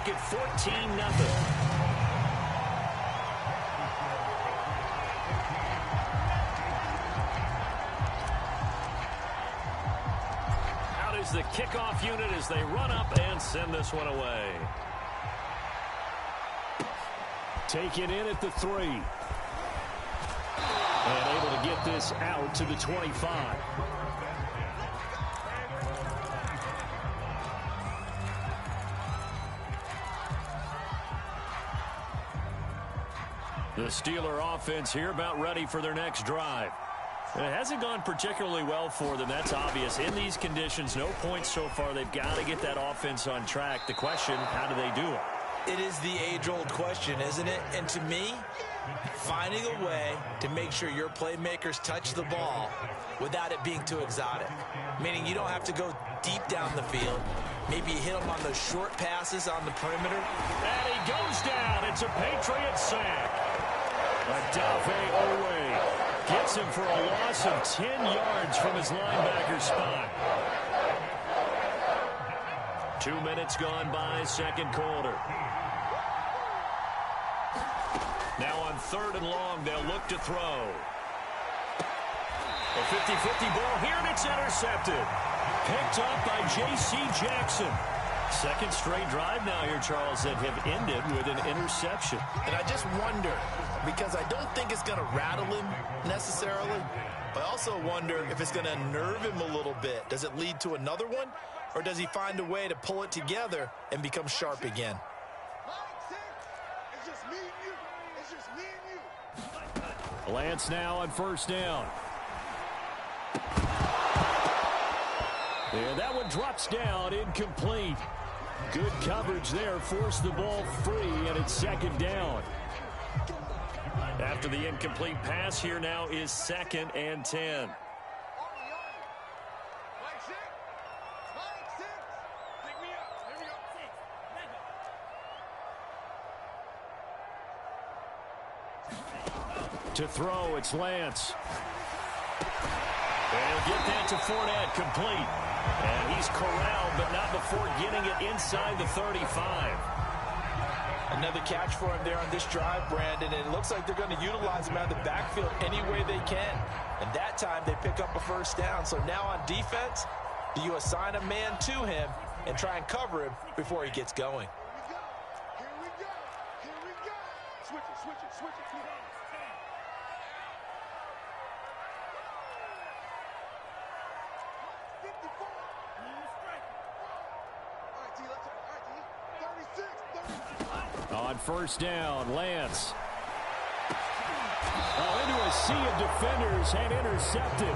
make it 14-0. Out is the kickoff unit as they run up and send this one away. Take it in at the 3. And able to get this out to the 25. The Steeler offense here about ready for their next drive. It hasn't gone particularly well for them. That's obvious. In these conditions, no points so far. They've got to get that offense on track. The question, how do they do it? It is the age-old question, isn't it? And to me, finding a way to make sure your playmakers touch the ball without it being too exotic. Meaning you don't have to go deep down the field. Maybe you hit them on those short passes on the perimeter. And he goes down. It's a Patriot sack. Adafe Owe gets him for a loss of 10 yards from his linebacker spot. 2 minutes gone by, second quarter. Now on 3rd and long, they'll look to throw. A 50-50 ball here, and it's intercepted. Picked up by J.C. Jackson. Second straight drive now here, Charles, that have ended with an interception. And I just wonder, because I don't think it's going to rattle him necessarily, but I also wonder if it's going to unnerve him a little bit. Does it lead to another one, or does he find a way to pull it together and become sharp again? Lance now on 1st down. And that one drops down, incomplete. Good coverage there, forced the ball free, and it's 2nd down. After the incomplete pass, here now is 2nd and 10. To throw, it's Lance. And he'll get that to Fournette, complete. And he's corralled, but not before getting it inside the 35. Another catch for him there on this drive, Brandon, and it looks like they're going to utilize him out of the backfield any way they can. And that time they pick up a 1st down. So now on defense, do you assign a man to him and try and cover him before he gets going? Here we go. Here we go. Switch it, switch it, switch it. On 1st down, Lance. Into a sea of defenders and intercepted.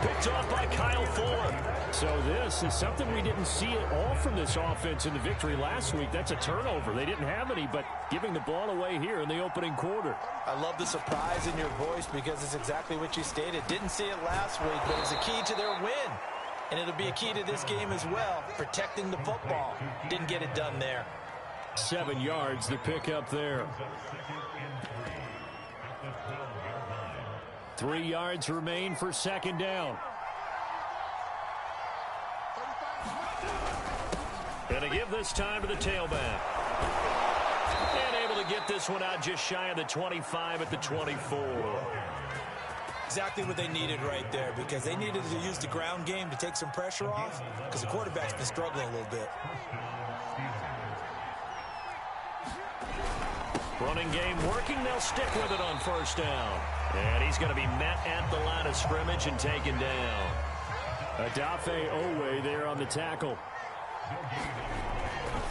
Picked off by Kyle Fuller. So this is something we didn't see at all from this offense in the victory last week. That's a turnover. They didn't have any, but giving the ball away here in the opening quarter. I love the surprise in your voice because it's exactly what you stated. Didn't see it last week, but it's a key to their win. And it'll be a key to this game as well, protecting the football. Didn't get it done there. 7 yards to pick up there. 3 yards remain for 2nd down. Gonna give this time to the tailback. And able to get this one out just shy of the 25 at the 24. Exactly what they needed right there, because they needed to use the ground game to take some pressure off, because the quarterback's been struggling a little bit. Running game working. They'll stick with it on 1st down. And he's going to be met at the line of scrimmage and taken down. Adafe Owe there on the tackle.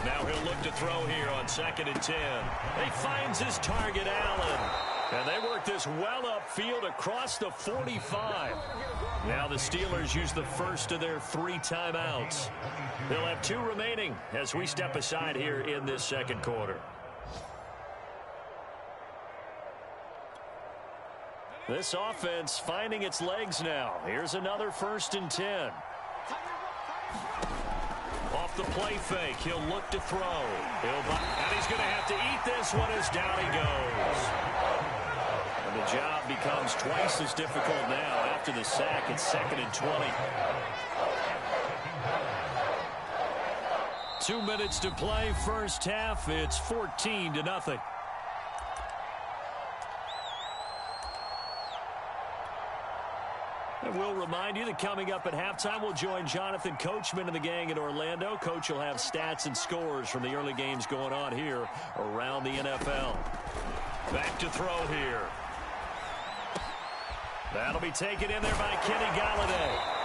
Now he'll look to throw here on 2nd and 10. He finds his target, Allen. And they work this well upfield across the 45. Now the Steelers use the first of their 3 timeouts. They'll have 2 remaining as we step aside here in this 2nd quarter. This offense finding its legs now. Here's another 1st and 10. Off the play fake, he'll look to throw. And he's going to have to eat this one as down he goes. And the job becomes twice as difficult now after the sack. It's 2nd and 20. 2 minutes to play, first half. It's 14-0. And we'll remind you that coming up at halftime, we'll join Jonathan Coachman and the gang in Orlando. Coach will have stats and scores from the early games going on here around the NFL. Back to throw here. That'll be taken in there by Kenny Galladay.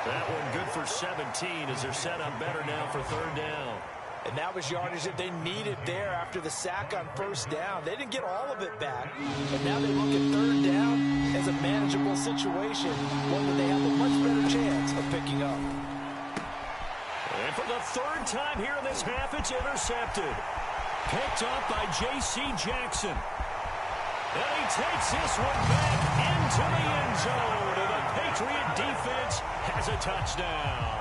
That one good for 17 as they're set up better now for third down. And that was yardage that they needed there after the sack on first down. They didn't get all of it back, but now they look at third down as a manageable situation, one that they have a much better chance of picking up. And for the third time here in this half, it's intercepted. Picked up by J.C. Jackson. And he takes this one back into the end zone. And the Patriot defense has a touchdown.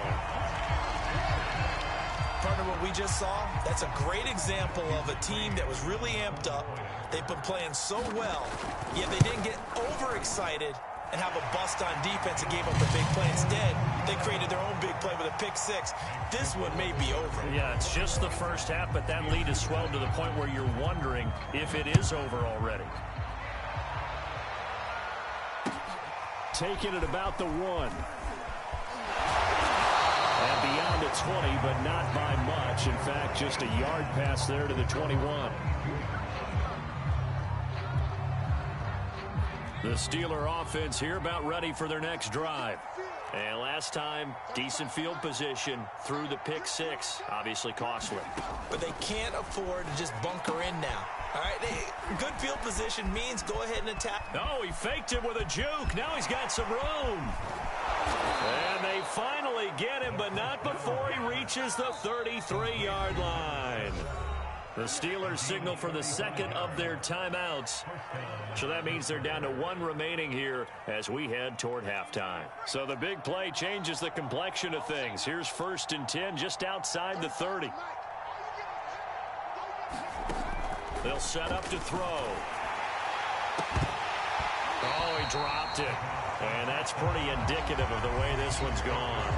Partner, what we just saw, that's a great example of a team that was really amped up. They've been playing so well, yet they didn't get overexcited and have a bust on defense and gave up the big play. Instead, they created their own big play with a pick six. This one may be over. Yeah, it's just the first half, but that lead has swelled to the point where you're wondering if it is over already. Taking it about the 1. And beyond the 20, but not by much. In fact, just a yard pass there to the 21. The Steeler offense here about ready for their next drive. And last time, decent field position through the pick six. Obviously costly. But they can't afford to just bunker in now. All right, good field position means go ahead and attack. Oh, he faked him with a juke. Now he's got some room. And they finally get him, but not before he reaches the 33-yard line. The Steelers signal for the second of their timeouts. So that means they're down to 1 remaining here as we head toward halftime. So the big play changes the complexion of things. Here's 1st and 10 just outside the 30. They'll set up to throw. Oh, he dropped it. And that's pretty indicative of the way this one's gone.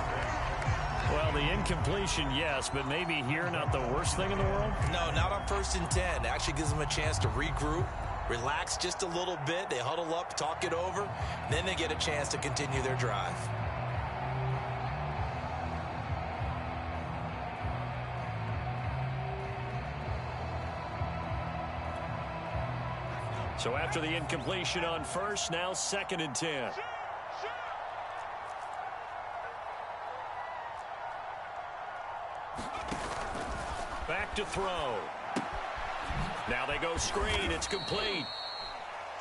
Well, the incompletion, yes, but maybe here not the worst thing in the world? No, not on 1st and 10. It actually gives them a chance to regroup, relax just a little bit. They huddle up, talk it over, then they get a chance to continue their drive. So after the incompletion on first, now 2nd and 10. Back to throw. Now they go screen. It's complete.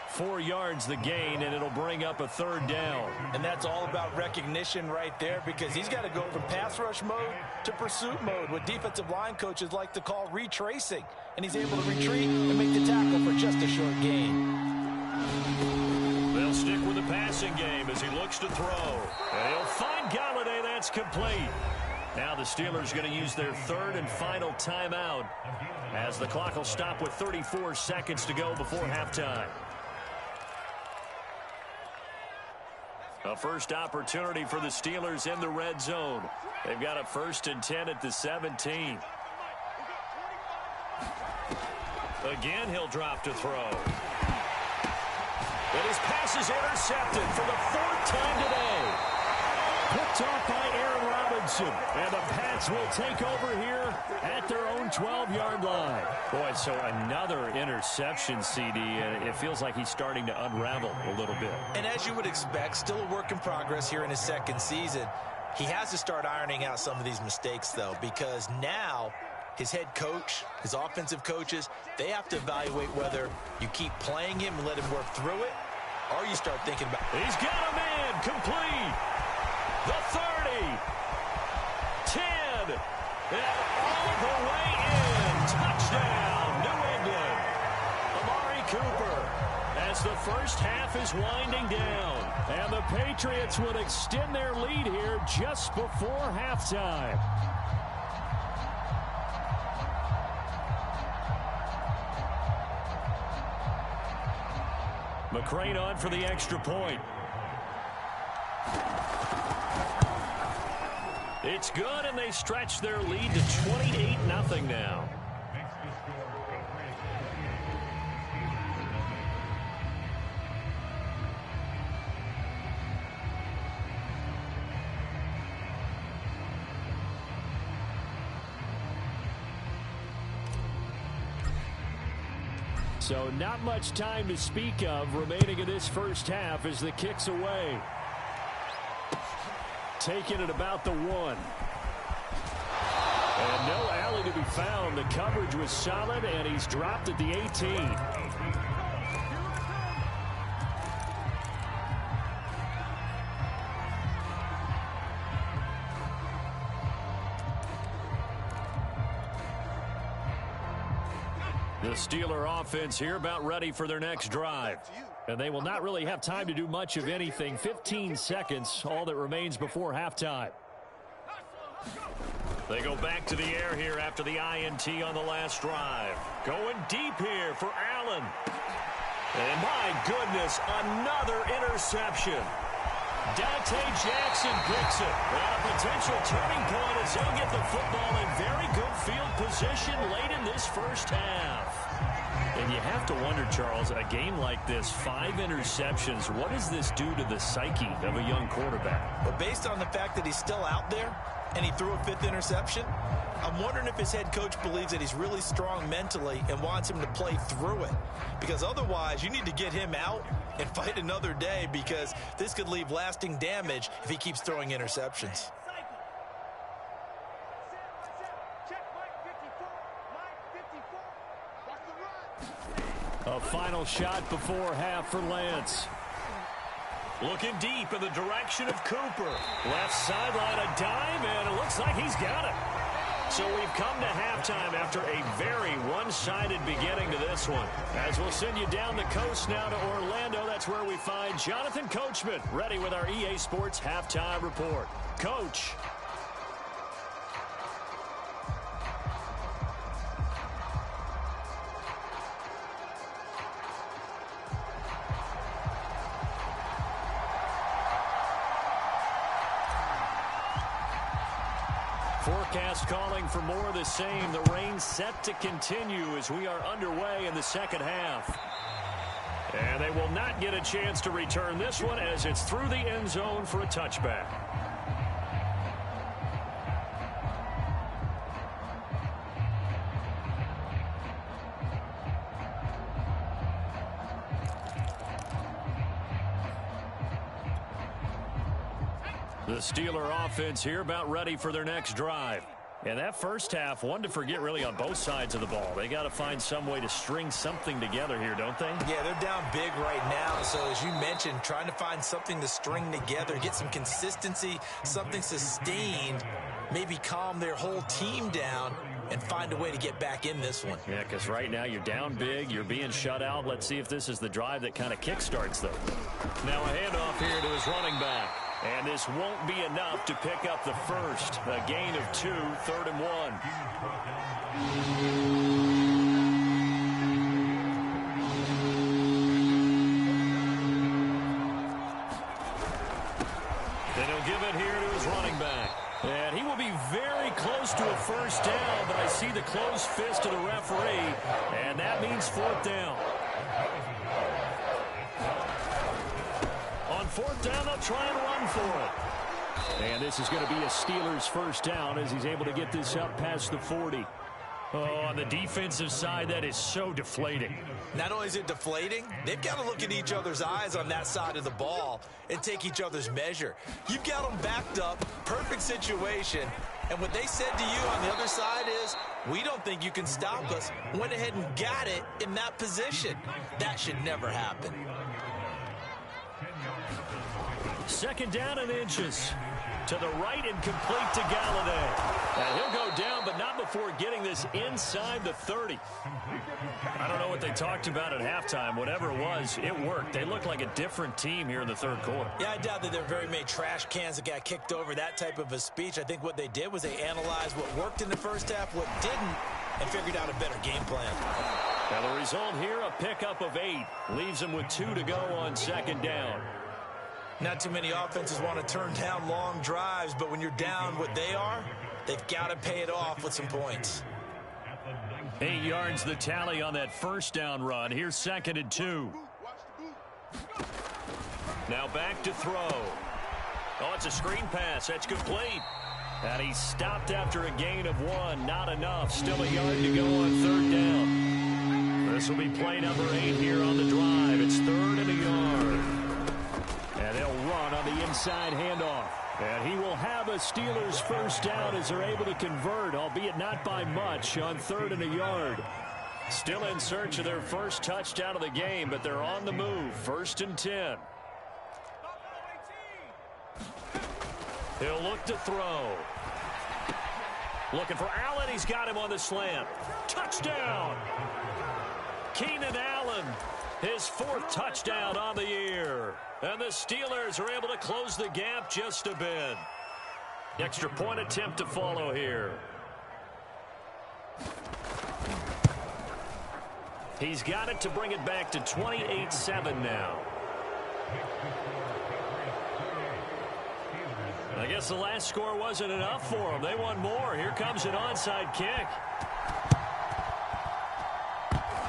4 yards the gain, and it'll bring up a 3rd down. And that's all about recognition right there, because he's got to go from pass rush mode to pursuit mode, what defensive line coaches like to call retracing. And he's able to retreat and make the tackle for just a short gain. They'll stick with the passing game as he looks to throw. And he'll find Galladay. That's complete. Now the Steelers going to use their 3rd and final timeout as the clock will stop with 34 seconds to go before halftime. A first opportunity for the Steelers in the red zone. They've got a 1st and 10 at the 17. Again, he'll drop to throw. But his pass is intercepted for the 4th time today. Picked off by Aaron Robinson. And the Pats will take over here at their own 12-yard line. Boy, so another interception, CD, and it feels like he's starting to unravel a little bit. And as you would expect, still a work in progress here in his 2nd season. He has to start ironing out some of these mistakes, though, because now his head coach, his offensive coaches, they have to evaluate whether you keep playing him and let him work through it, or you start thinking about... He's got a man complete. The 30. 10. And all the way in. Touchdown, New England. Amari Cooper as the first half is winding down. And the Patriots would extend their lead here just before halftime. McCrane on for the extra point. It's good, and they stretch their lead to 28-0 now. So not much time to speak of remaining in this first half as the kick's away. Taking it about the 1. And no alley to be found. The coverage was solid, and he's dropped at the 18. The Steeler offense here about ready for their next drive. And they will not really have time to do much of anything. 15 seconds, all that remains before halftime. They go back to the air here after the INT on the last drive. Going deep here for Allen. And my goodness, another interception. Dante Jackson picks it. And a potential turning point as he'll get the football in very good field position late in this first half. And you have to wonder, Charles, a game like this, 5 interceptions, what does this do to the psyche of a young quarterback? Well, based on the fact that he's still out there and he threw a 5th interception, I'm wondering if his head coach believes that he's really strong mentally and wants him to play through it. Because otherwise, you need to get him out and fight another day, because this could leave lasting damage if he keeps throwing interceptions. A final shot before half for Lance. Looking deep in the direction of Cooper. Left sideline, a dime, and it looks like he's got it. So we've come to halftime after a very one-sided beginning to this one. As we'll send you down the coast now to Orlando, that's where we find Jonathan Coachman, ready with our EA Sports Halftime Report. Coach. Forecast calling for more of the same. The rain set to continue as we are underway in the second half. And they will not get a chance to return this one as it's through the end zone for a touchback. The Steeler offense here about ready for their next drive. And that first half, one to forget really on both sides of the ball. They got to find some way to string something together here, don't they? Yeah, they're down big right now. So as you mentioned, trying to find something to string together, get some consistency, something sustained, maybe calm their whole team down and find a way to get back in this one. Yeah, because right now you're down big, you're being shut out. Let's see if this is the drive that kind of kickstarts them. Now a handoff here to his running back. And this won't be enough to pick up the first. A gain of 2, 3rd and 1. Then he'll give it here to his running back. And he will be very close to a first down, but I see the closed fist of the referee, and that means 4th down. On 4th down, they'll try and run for it. And this is going to be a Steelers first down as he's able to get this up past the 40. Oh, on the defensive side, that is so deflating. Not only is it deflating, they've got to look in each other's eyes on that side of the ball and take each other's measure. You've got them backed up, perfect situation, and what they said to you on the other side is, we don't think you can stop us. Went ahead and got it in that position. That should never happen. 2nd down and inches. To the right and complete to Galladay. And he'll go down, but not before getting this inside the 30. I don't know what they talked about at halftime. Whatever it was, it worked. They look like a different team here in the 3rd quarter. Yeah, I doubt that there are very many trash cans that got kicked over, that type of a speech. I think what they did was they analyzed what worked in the first half, what didn't, and figured out a better game plan. Now the result here, a pickup of 8. Leaves them with 2 to go on 2nd down. Not too many offenses want to turn down long drives, but when you're down what they are, they've got to pay it off with some points. 8 yards the tally on that first down run. Here's 2nd and 2. Now back to throw. Oh, it's a screen pass. That's complete. And he's stopped after a gain of 1. Not enough. Still a yard to go on 3rd down. This will be play number 8 here on the drive. It's 3rd and a yard. And they'll run on the inside handoff. And he will have a Steelers first down as they're able to convert, albeit not by much, on 3rd and a yard. Still in search of their first touchdown of the game, but they're on the move. 1st and 10. He'll look to throw. Looking for Allen. He's got him on the slant. Touchdown! Keenan Allen, his 4th touchdown on the year. And the Steelers are able to close the gap just a bit. Extra point attempt to follow here. He's got it to bring it back to 28-7 now. I guess the last score wasn't enough for them. They want more. Here comes an onside kick.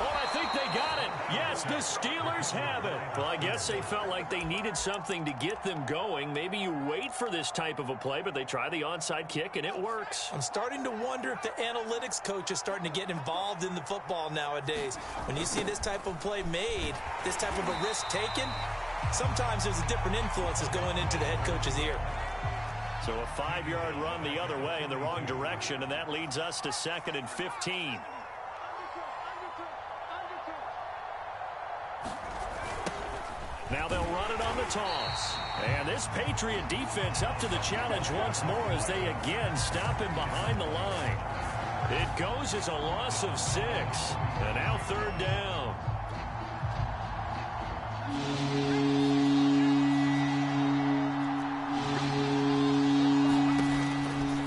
Oh, I think they got it. Yes, the Steelers have it. Well, I guess they felt like they needed something to get them going. Maybe you wait for this type of a play, but they try the onside kick, and it works. I'm starting to wonder if the analytics coach is starting to get involved in the football nowadays. When you see this type of play made, this type of a risk taken, sometimes there's a different influence that's going into the head coach's ear. So a 5-yard run the other way in the wrong direction, and that leads us to 2nd and 15. Now they'll run it on the toss. And this Patriot defense up to the challenge once more as they again stop him behind the line. It goes as a loss of 6. And now 3rd down.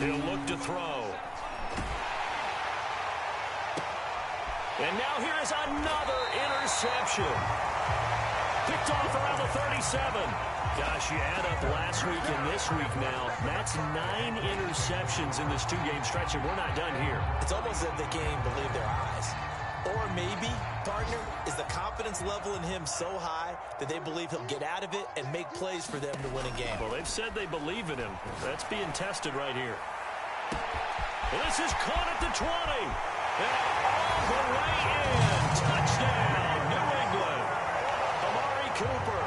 He'll look to throw. And now here is another interception. Picked off around the 37. Gosh, you add up last week and this week now. That's 9 interceptions in this 2-game stretch, and we're not done here. It's almost as if they can't even believe their eyes. Or maybe, partner, is the confidence level in him so high that they believe he'll get out of it and make plays for them to win a game. Well, they've said they believe in him. That's being tested right here. This is caught at the 20. And all the way in. Touchdown, New England. Cooper,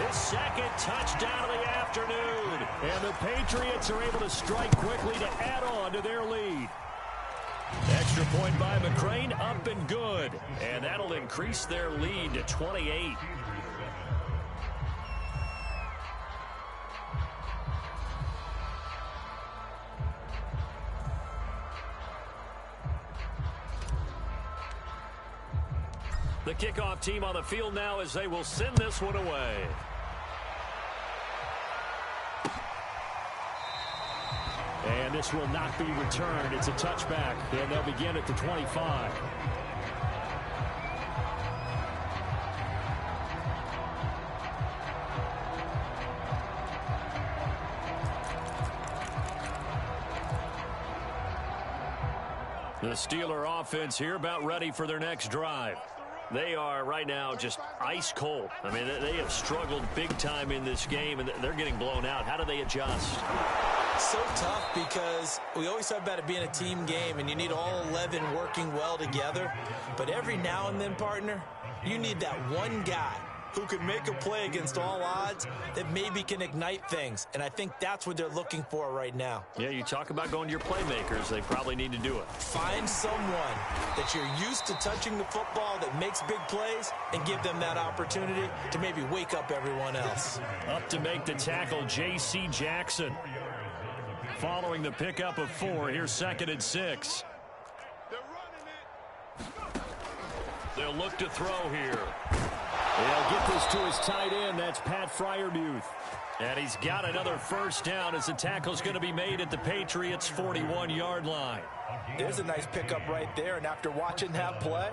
his 2nd touchdown of the afternoon. And the Patriots are able to strike quickly to add on to their lead. Extra point by McCrane, up and good. And that'll increase their lead to 28. The kickoff team on the field now as they will send this one away. And this will not be returned. It's a touchback, and they'll begin at the 25. The Steeler offense here about ready for their next drive. They are right now just ice cold. I mean, they have struggled big time in this game, and they're getting blown out. How do they adjust? So tough because we always talk about it being a team game, and you need all 11 working well together. But every now and then, partner, you need that one guy who can make a play against all odds that maybe can ignite things. And I think that's what they're looking for right now. Yeah, you talk about going to your playmakers. They probably need to do it. Find someone that you're used to touching the football that makes big plays and give them that opportunity to maybe wake up everyone else. Up to make the tackle, J.C. Jackson. Following the pickup of 4, here's 2nd and 6. They'll look to throw here. They'll get this to his tight end. That's Pat Fryermuth. And he's got another first down as the tackle's going to be made at the Patriots' 41-yard line. There's a nice pickup right there. And after watching that play,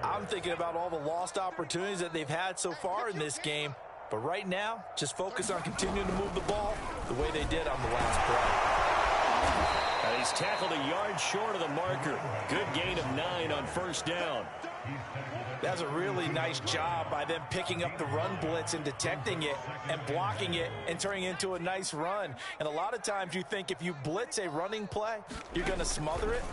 I'm thinking about all the lost opportunities that they've had so far in this game. But right now, just focus on continuing to move the ball the way they did on the last play. And he's tackled a yard short of the marker. Good gain of 9 on first down. That's a really nice job by them picking up the run blitz and detecting it and blocking it and turning it into a nice run. And a lot of times you think if you blitz a running play, you're going to smother it.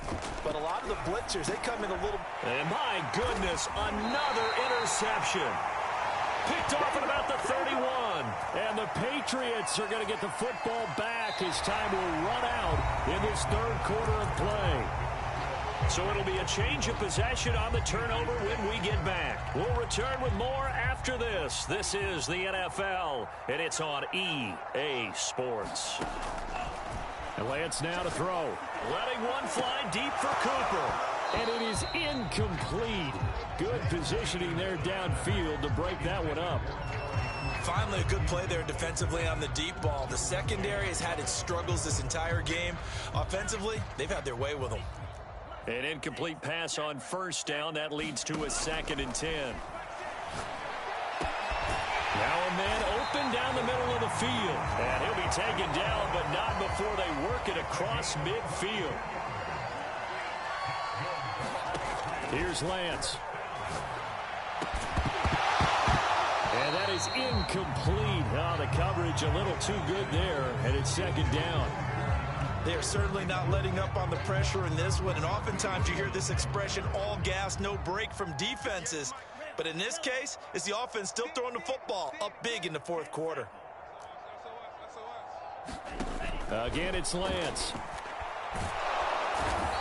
But a lot of the blitzers, they come in a little... And my goodness, another interception. Picked off at about the 31. And the Patriots are going to get the football back as time will run out in this third quarter of play. So it'll be a change of possession on the turnover when we get back. We'll return with more after this. This is the NFL, and it's on EA Sports. And Lance now to throw. Letting one fly deep for Cooper. And it is incomplete. Good positioning there downfield to break that one up. Finally, a good play there defensively on the deep ball. The secondary has had its struggles this entire game. Offensively, they've had their way with them. An incomplete pass on first down. That leads to a 2nd and 10. Now a man open down the middle of the field. And he'll be taken down, but not before they work it across midfield. Here's Lance. And that is incomplete. Oh, the coverage a little too good there, and it's 2nd down. They are certainly not letting up on the pressure in this one, and oftentimes you hear this expression, all gas, no break from defenses. But in this case, it's the offense still throwing the football up big in the fourth quarter. Again, it's Lance.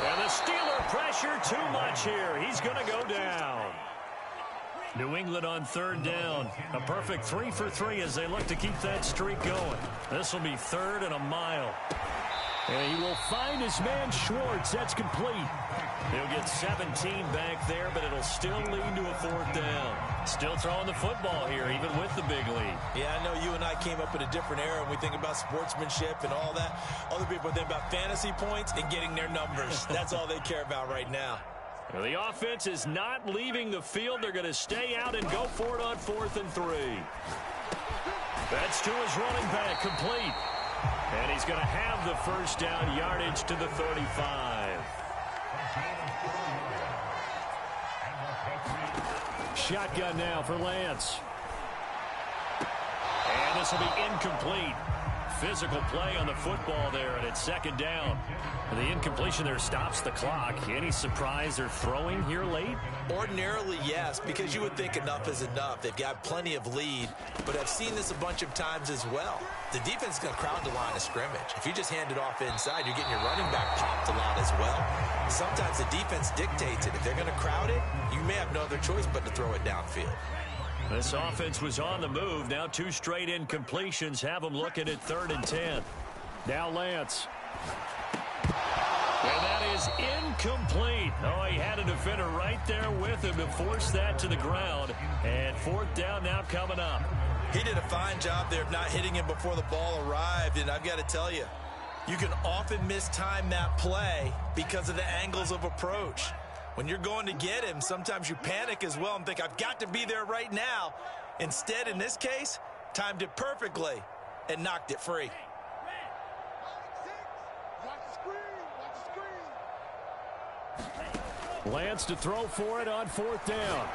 And the Steeler pressure too much here. He's going to go down. New England on 3rd down. A perfect 3 for 3 as they look to keep that streak going. This will be 3rd and a mile. And he will find his man Schwartz. That's complete. He'll get 17 back there, but it'll still lead to a 4th down. Still throwing the football here, even with the big lead. Yeah, I know you and I came up in a different era, and we think about sportsmanship and all that. Other people think about fantasy points and getting their numbers. That's all they care about right now. Well, the offense is not leaving the field. They're going to stay out and go for it on 4th and 3. That's to his running back, complete. And he's going to have the first down, yardage to the 35. Shotgun now for Lance. And this will be incomplete. Physical play on the football there, and it's 2nd down. And the incompletion there stops the clock. Any surprise they're throwing here late? Ordinarily, yes, because you would think enough is enough. They've got plenty of lead, but I've seen this a bunch of times as well. The defense is going to crowd the line of scrimmage. If you just hand it off inside, you're getting your running back popped a lot as well. Sometimes the defense dictates it. If they're going to crowd it, you may have no other choice but to throw it downfield. This offense was on the move. Now 2 straight incompletions have them looking at 3rd and 10. Now Lance. And that is incomplete. Oh, he had a defender right there with him to force that to the ground. And 4th down now coming up. He did a fine job there of not hitting him before the ball arrived. And I've got to tell you, you can often mistime that play because of the angles of approach. When you're going to get him, sometimes you panic as well and think, I've got to be there right now. Instead, in this case, timed it perfectly and knocked it free. Lance to throw for it on 4th down.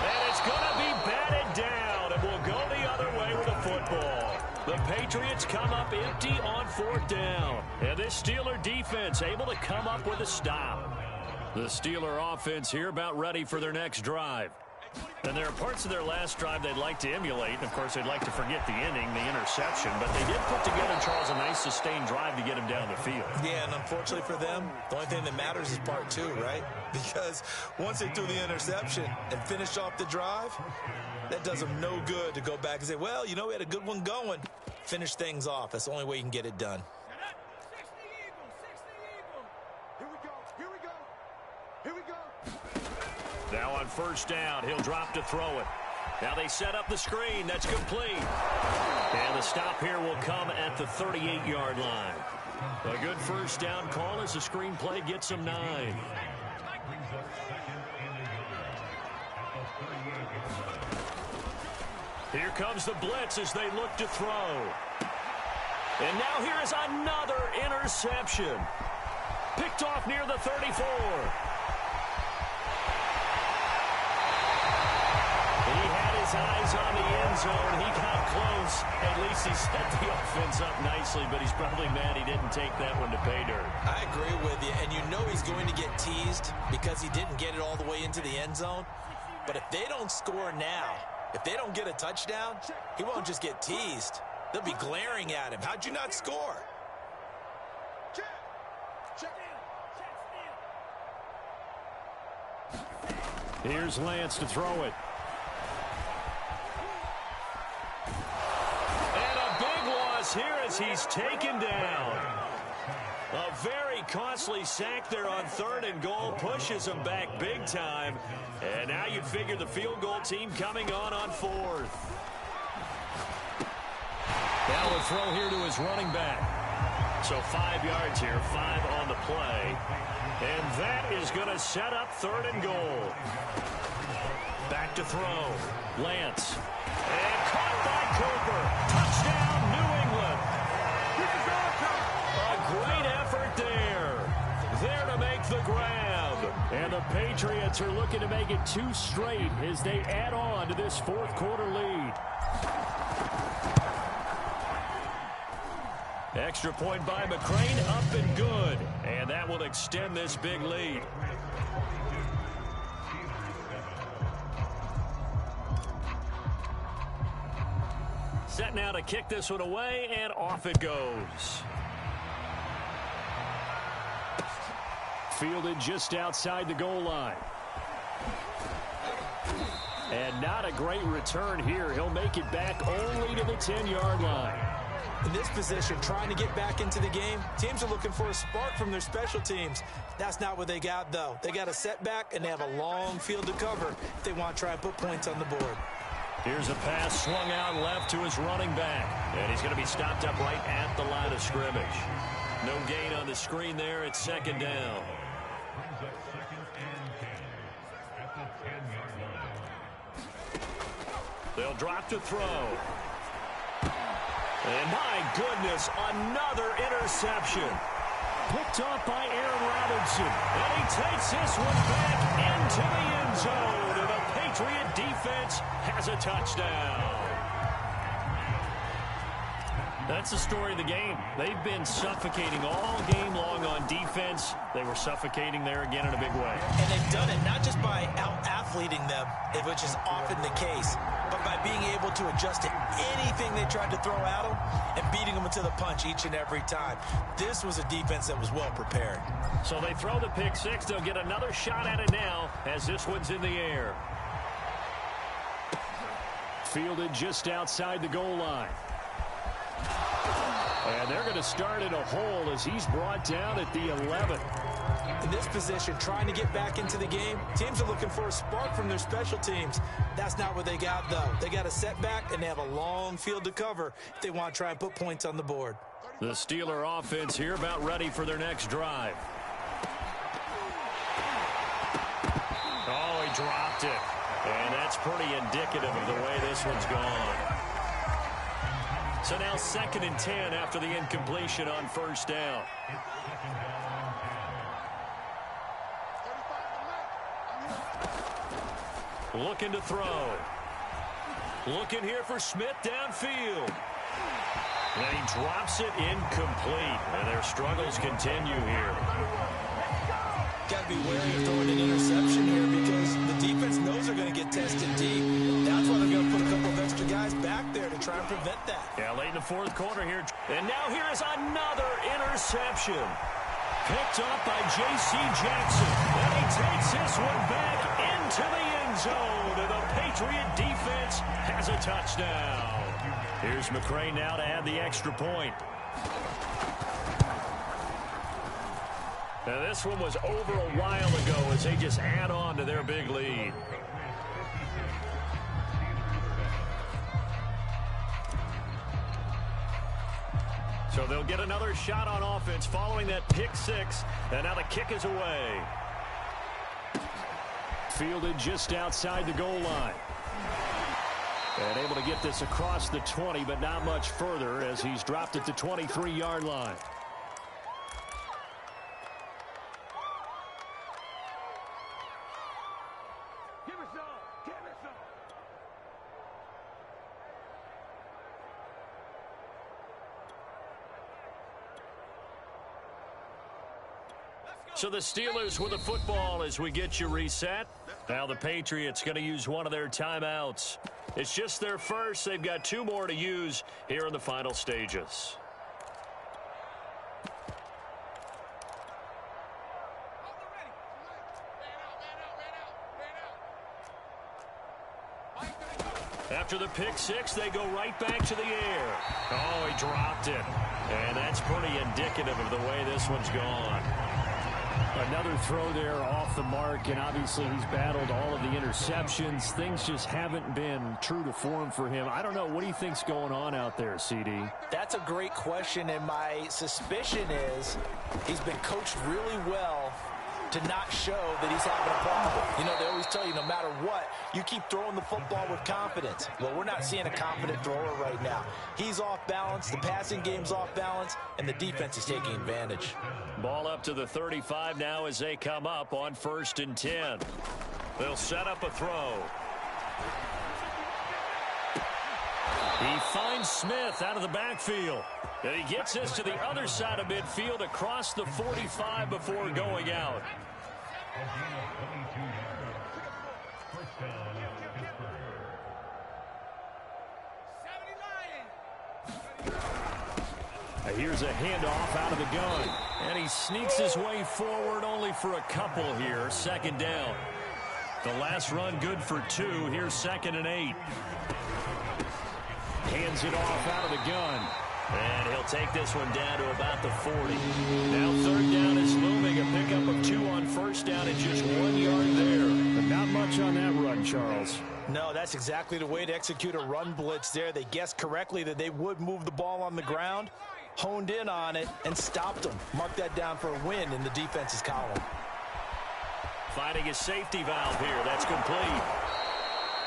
And it's going to be batted down, and we'll go the other way with the football. The Patriots come up empty on 4th down. And this Steeler defense able to come up with a stop. The Steeler offense here about ready for their next drive. And there are parts of their last drive they'd like to emulate. And, of course, they'd like to forget the inning, the interception. But they did put together, Charles, a nice sustained drive to get him down the field. Yeah, and unfortunately for them, the only thing that matters is part 2, right? Because once they threw the interception and finished off the drive, that does them no good to go back and say, well, you know, we had a good one going. Finish things off. That's the only way you can get it done. Now on 1st down, he'll drop to throw it. Now they set up the screen. That's complete. And the stop here will come at the 38-yard line. A good 1st down call as the screen play gets him 9. Here comes the blitz as they look to throw. And now here is another interception. Picked off near the 34. He had his eyes on the end zone. He got close. At least he set the offense up nicely, but he's probably mad he didn't take that one to pay dirt. I agree with you, and you know he's going to get teased because he didn't get it all the way into the end zone. But if they don't score now, if they don't get a touchdown, he won't just get teased. They'll be glaring at him. How'd you not score? Here's Lance to throw it. And a big loss here as he's taken down. A very costly sack there on 3rd and goal pushes him back big time. And now you figure the field goal team coming on 4th. Now a throw here to his running back. So 5 yards here, 5 on the play. And that is going to set up 3rd and goal. Back to throw. Lance. And caught by Cooper. Touchdown, New England. A great effort there. There to make the grab. And the Patriots are looking to make it 2 straight as they add on to this 4th quarter lead. Extra point by McCrane, up and good. And that will extend this big lead. Set now to kick this one away, and off it goes. Fielded just outside the goal line. And not a great return here. He'll make it back only to the 10-yard line. In this position, trying to get back into the game, teams are looking for a spark from their special teams. That's not what they got, though. They got a setback, and they have a long field to cover if they want to try and put points on the board. Here's a pass swung out left to his running back. And he's going to be stopped up right at the line of scrimmage. No gain on the screen there. It's 2nd down. They'll drop to throw. And my goodness, another interception. Picked off by Aaron Robinson. And he takes this one back into the end zone. And the Patriot defense has a touchdown. That's the story of the game. They've been suffocating all game long on defense. They were suffocating there again in a big way. And they've done it not just by out-athleting them, which is often the case, but by being able to adjust to anything they tried to throw at them and beating them to the punch each and every time. This was a defense that was well prepared. So they throw the pick 6. They'll get another shot at it now as this one's in the air. Fielded just outside the goal line. And they're going to start in a hole as he's brought down at the 11. In this position, trying to get back into the game, teams are looking for a spark from their special teams. That's not what they got, though. They got a setback, and they have a long field to cover if they want to try and put points on the board. The Steeler offense here about ready for their next drive. Oh, he dropped it. And that's pretty indicative of the way this one's gone. So now 2nd and 10 after the incompletion on 1st down. Looking to throw. Looking here for Smith downfield. And he drops it incomplete. And their struggles continue here. Got to be wary of throwing an interception here because the defense knows they're going to get tested deep. That's why they're going to put a couple of extra guys back there to try and prevent that. Yeah, late in the 4th quarter here. And now here is another interception. Picked up by J.C. Jackson. And he takes this one back into the end zone. And the Patriot defense has a touchdown. Here's McCrane now to add the extra point. Now this one was over a while ago as they just add on to their big lead. So they'll get another shot on offense following that pick 6. And now the kick is away. Fielded just outside the goal line. And able to get this across the 20, but not much further as he's dropped at the 23-yard line. So the Steelers with the football as we get you reset. Now the Patriots going to use one of their timeouts. It's just their first. They've got 2 more to use here in the final stages. After the pick six, they go right back to the air. Oh, he dropped it. And that's pretty indicative of the way this one's gone. Another throw there off the mark, and obviously he's battled all of the interceptions. Things just haven't been true to form for him. I don't know. What do you think's going on out there, CD? That's a great question, and my suspicion is he's been coached really well to not show that he's having a problem. You know, they always tell you no matter what, you keep throwing the football with confidence. Well, we're not seeing a confident thrower right now. He's off balance, the passing game's off balance, and the defense is taking advantage. Ball up to the 35 now as they come up on 1st and 10. They'll set up a throw. He finds Smith out of the backfield. And he gets this to the other side of midfield across the 45 before going out. Here's a handoff out of the gun. And he sneaks his way forward only for a couple here. 2nd down. The last run good for 2. Here's 2nd and 8. Hands it off out of the gun. And he'll take this one down to about the 40. Now 3rd down is looming. A pickup of 2 on 1st down and just 1 yard there. But not much on that run, Charles. No, that's exactly the way to execute a run blitz there. They guessed correctly that they would move the ball on the ground, honed in on it, and stopped them. Mark that down for a win in the defense's column. Finding his safety valve here. That's complete.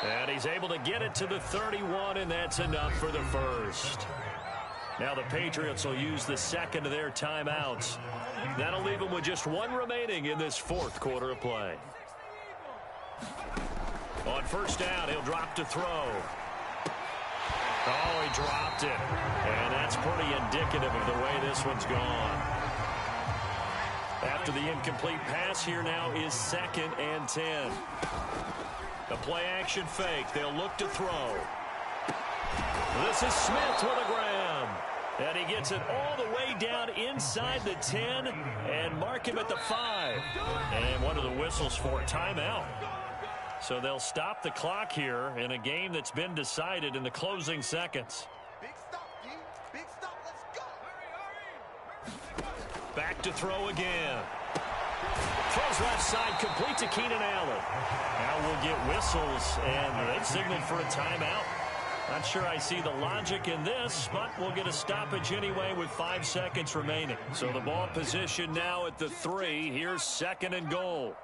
And he's able to get it to the 31, and that's enough for the first. Now the Patriots will use the 2nd of their timeouts. That'll leave them with just 1 remaining in this 4th quarter of play. On 1st down, he'll drop to throw. Oh, he dropped it. And that's pretty indicative of the way this one's gone. After the incomplete pass, here now is 2nd and 10. The play action fake. They'll look to throw. This is Smith with a grab. And he gets it all the way down inside the 10 and mark him at the 5. And one of the whistles for timeout. So they'll stop the clock here in a game that's been decided in the closing seconds. Big stop, D. Big stop. Let's go. Back to throw again. Throws left side, complete to Keenan Allen. Now we'll get whistles, and they've signaled for a timeout. Not sure I see the logic in this, but we'll get a stoppage anyway with 5 seconds remaining. So the ball position now at the 3. Here's 2nd and goal.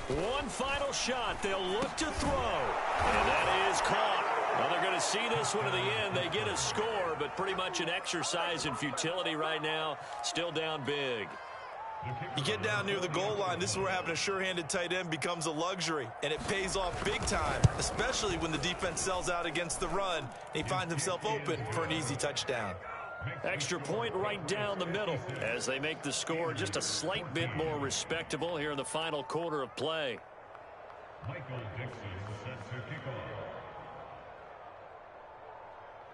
One final shot. They'll look to throw. And that is caught. Well, they're going to see this one to the end. They get a score, but pretty much an exercise in futility right now. Still down big. You get down near the goal line, this is where having a sure-handed tight end becomes a luxury, and it pays off big time, especially when the defense sells out against the run, and he finds himself open for an easy touchdown. Extra point right down the middle as they make the score just a slight bit more respectable here in the final quarter of play.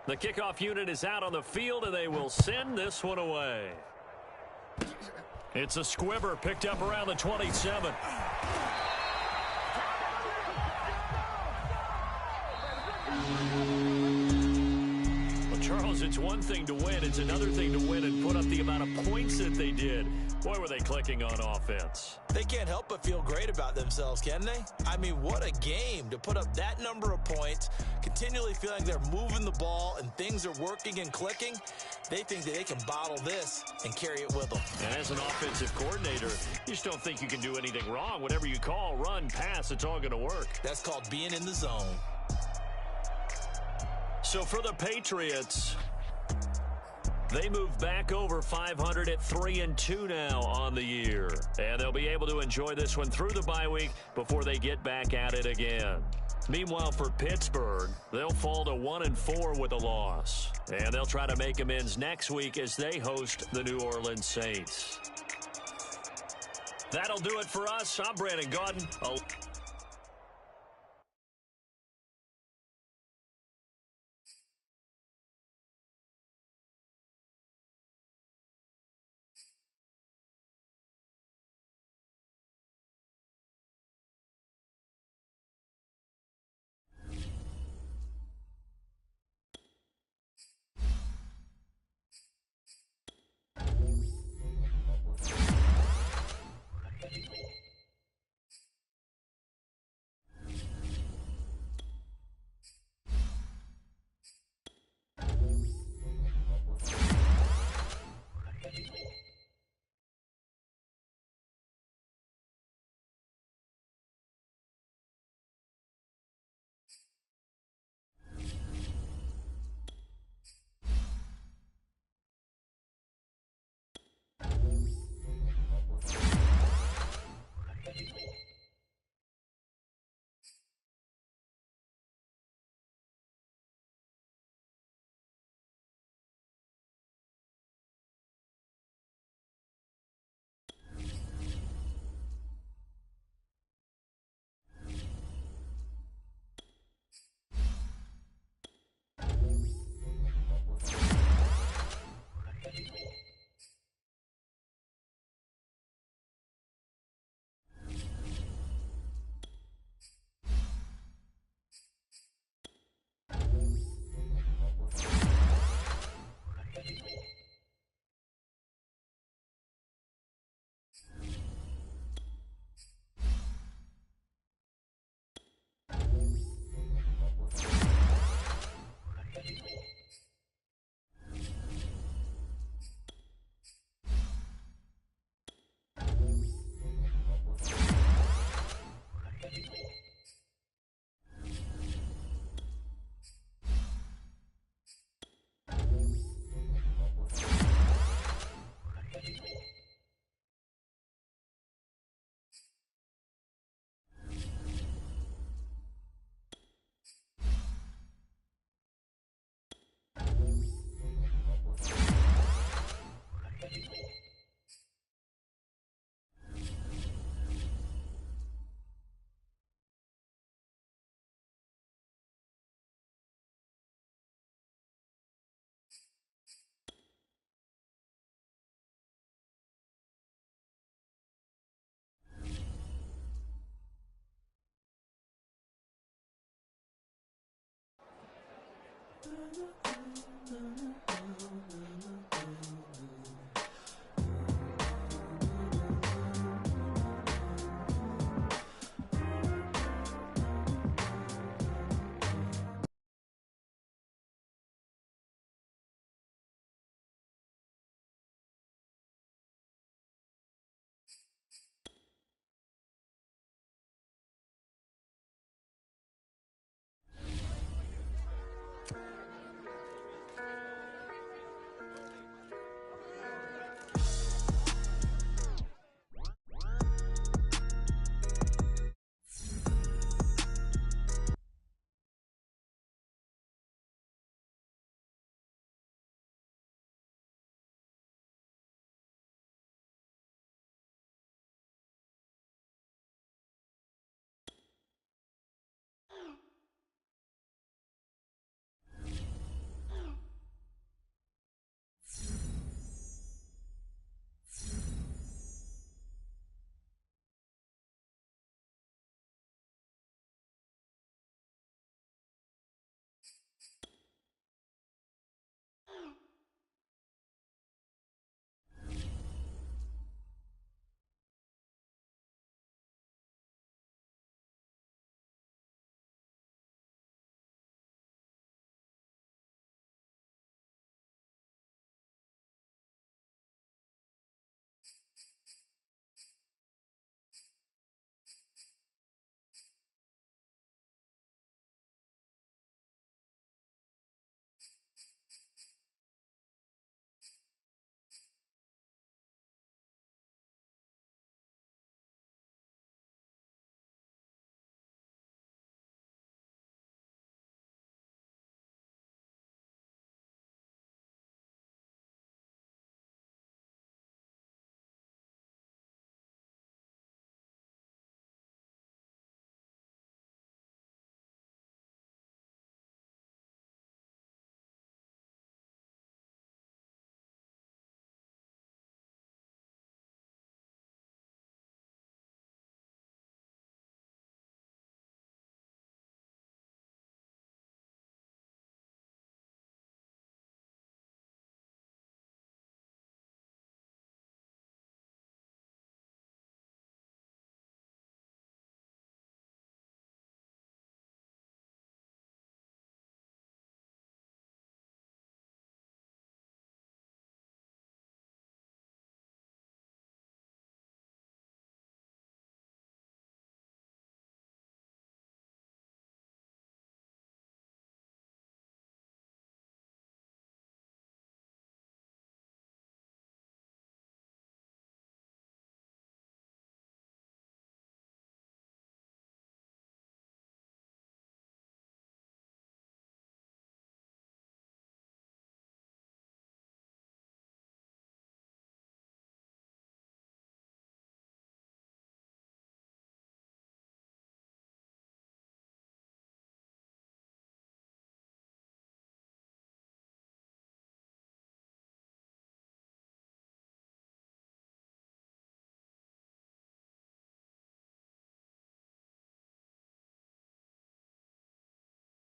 The kickoff unit is out on the field, and they will send this one away. It's a squibber picked up around the 27. Well, Charles, it's one thing to win. It's another thing to win and put up the amount of points that they did. Boy, were they clicking on offense. They can't help but feel great about themselves, can they? I mean, what a game to put up that number of points, continually feeling they're moving the ball and things are working and clicking. They think that they can bottle this and carry it with them. And as as an offensive coordinator, you just don't think you can do anything wrong. Whatever you call, run, pass, it's all going to work. That's called being in the zone. So for the Patriots, they move back over 500 at 3-2 now on the year. And they'll be able to enjoy this one through the bye week before they get back at it again. Meanwhile, for Pittsburgh, they'll fall to 1-4 with a loss. And they'll try to make amends next week as they host the New Orleans Saints. That'll do it for us. I'm Brandon Gaudin.